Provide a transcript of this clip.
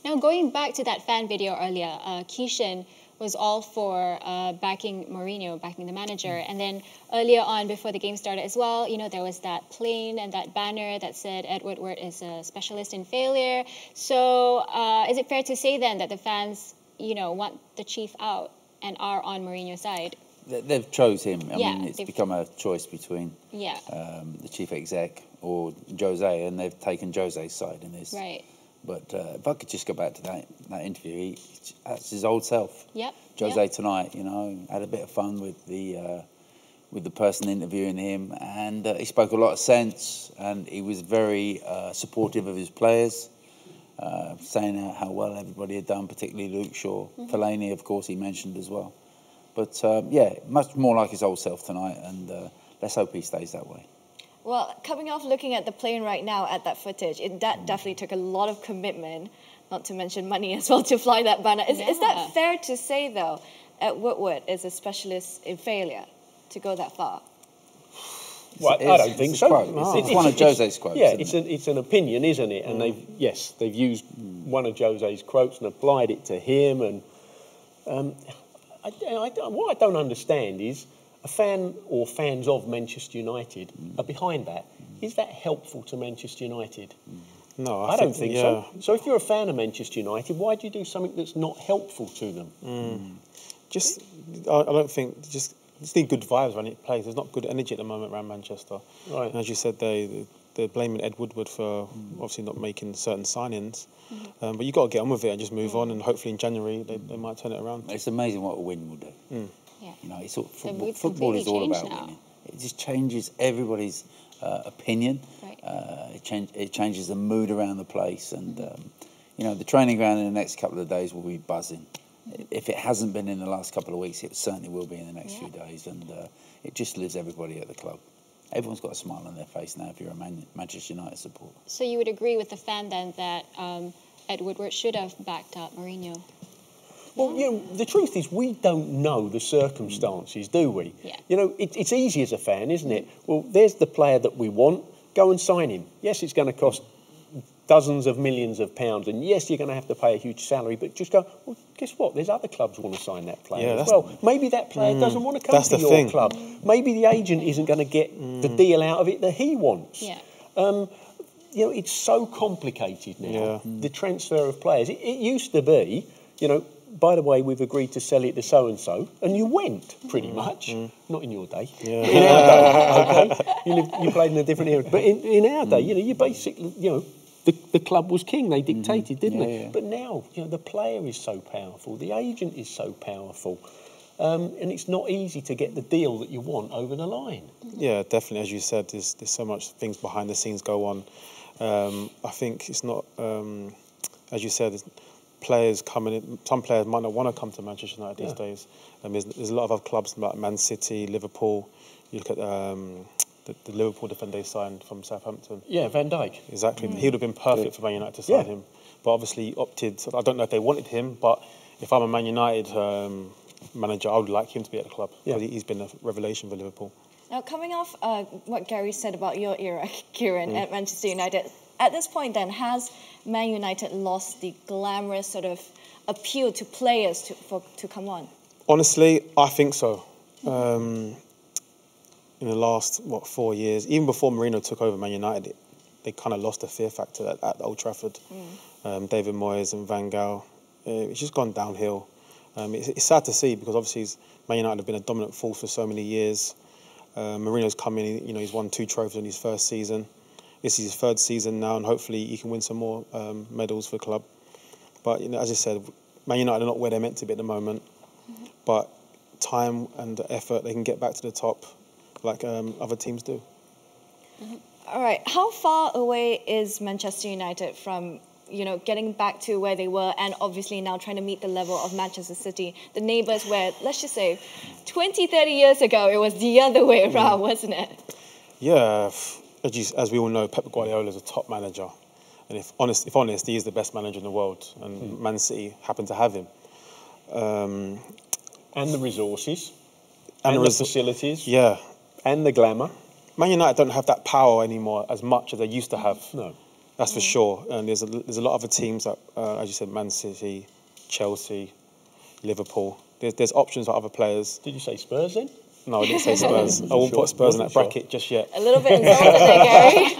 Now, going back to that fan video earlier, Keishan was all for backing Mourinho, backing the manager. And then earlier on, before the game started as well, you know, there was that plane and that banner that said Ed Woodward is a specialist in failure. So is it fair to say then that the fans, you know, want the chief out and are on Mourinho's side? They've chose him. I mean, it's become a choice between the chief exec or Jose, and they've taken Jose's side in this. Right. But if I could just go back to that interview, that's his old self. Yep. Jose tonight, you know, had a bit of fun with the person interviewing him, and he spoke a lot of sense, and he was very supportive of his players, saying how well everybody had done, particularly Luke Shaw. Fellaini, of course, he mentioned as well. But yeah, much more like his old self tonight, and let's hope he stays that way. Well, coming off looking at the plane right now at that footage, that definitely took a lot of commitment, not to mention money as well, to fly that banner. Is that fair to say, though, Ed Woodward is a specialist in failure to go that far? Well, I don't think so. It's one of Jose's quotes. Yeah, it's an opinion, isn't it? And they've used one of Jose's quotes and applied it to him. And what I don't understand is, a fan or fans of Manchester United are behind that. Is that helpful to Manchester United? No, I don't think so. So if you're a fan of Manchester United, why do you do something that's not helpful to them? I don't think, just need good vibes when it plays. There's not good energy at the moment around Manchester. Right. And as you said, they're blaming Ed Woodward for obviously not making certain signings. But you've got to get on with it and just move on, and hopefully in January they might turn it around. It's amazing what a win will do. Yeah. You know, football is all about winning. It just changes everybody's opinion. Right. It changes the mood around the place, and you know, the training ground in the next couple of days will be buzzing. If it hasn't been in the last couple of weeks, it certainly will be in the next few days, and it just lives everybody at the club. Everyone's got a smile on their face now if you're a Manchester United supporter. So you would agree with the fan then that Ed Woodward should have backed up Mourinho? Well, you know, the truth is we don't know the circumstances, do we? Yeah. You know, it's easy as a fan, isn't it? Well, there's the player that we want. Go and sign him. Yes, it's going to cost dozens of millions of pounds, and yes, you're going to have to pay a huge salary, but just go, well, guess what? There's other clubs who want to sign that player as well. Maybe that player doesn't want to come to your club. Maybe the agent isn't going to get the deal out of it that he wants. Yeah. You know, it's so complicated now, the transfer of players. It used to be, you know, by the way, we've agreed to sell it to so-and-so, and you went, pretty much. Not in your day. Yeah. In our day, okay? You played in a different era. But in our day, you know, you basically, you know, the club was king. They dictated, didn't they? Yeah. But now, you know, the player is so powerful. The agent is so powerful. And it's not easy to get the deal that you want over the line. Yeah, definitely. As you said, there's so much things behind the scenes go on. I think it's not, as you said, players coming in. Some players might not want to come to Manchester United these days. There's a lot of other clubs like Man City, Liverpool. You look at the Liverpool defender they signed from Southampton. Yeah, Van Dijk. Exactly. He would have been perfect for Man United to sign him. But obviously he opted. I don't know if they wanted him, but if I'm a Man United manager, I would like him to be at the club. Because he's been a revelation for Liverpool. Now, coming off what Gary said about your era, Kieran, at Manchester United, at this point then, has Man United lost the glamorous sort of appeal to players to come on? Honestly, I think so. In the last, 4 years, even before Mourinho took over Man United, they kind of lost the fear factor at Old Trafford. David Moyes and Van Gaal, it's just gone downhill. It's sad to see because obviously Man United have been a dominant force for so many years. Mourinho's come in, you know, he's won 2 trophies in his first season. This is his 3rd season now, and hopefully he can win some more medals for the club. But, you know, as I said, Man United are not where they're meant to be at the moment. But time and effort, they can get back to the top like other teams do. All right, how far away is Manchester United from, you know, getting back to where they were and obviously now trying to meet the level of Manchester City, the neighbours where, let's just say, 20, 30 years ago, it was the other way around, wasn't it? Yeah, as we all know, Pep Guardiola is a top manager. And if honest, he is the best manager in the world. And Man City happen to have him. And the resources. And the facilities. Yeah. And the glamour. Man United don't have that power anymore as much as they used to have. No. That's for sure. And there's a lot of other teams that, as you said, Man City, Chelsea, Liverpool. There's options for other players. Did you say Spurs then? No, I didn't say Spurs. I won't put Spurs in that bracket just yet. A little bit insulted there, Gary.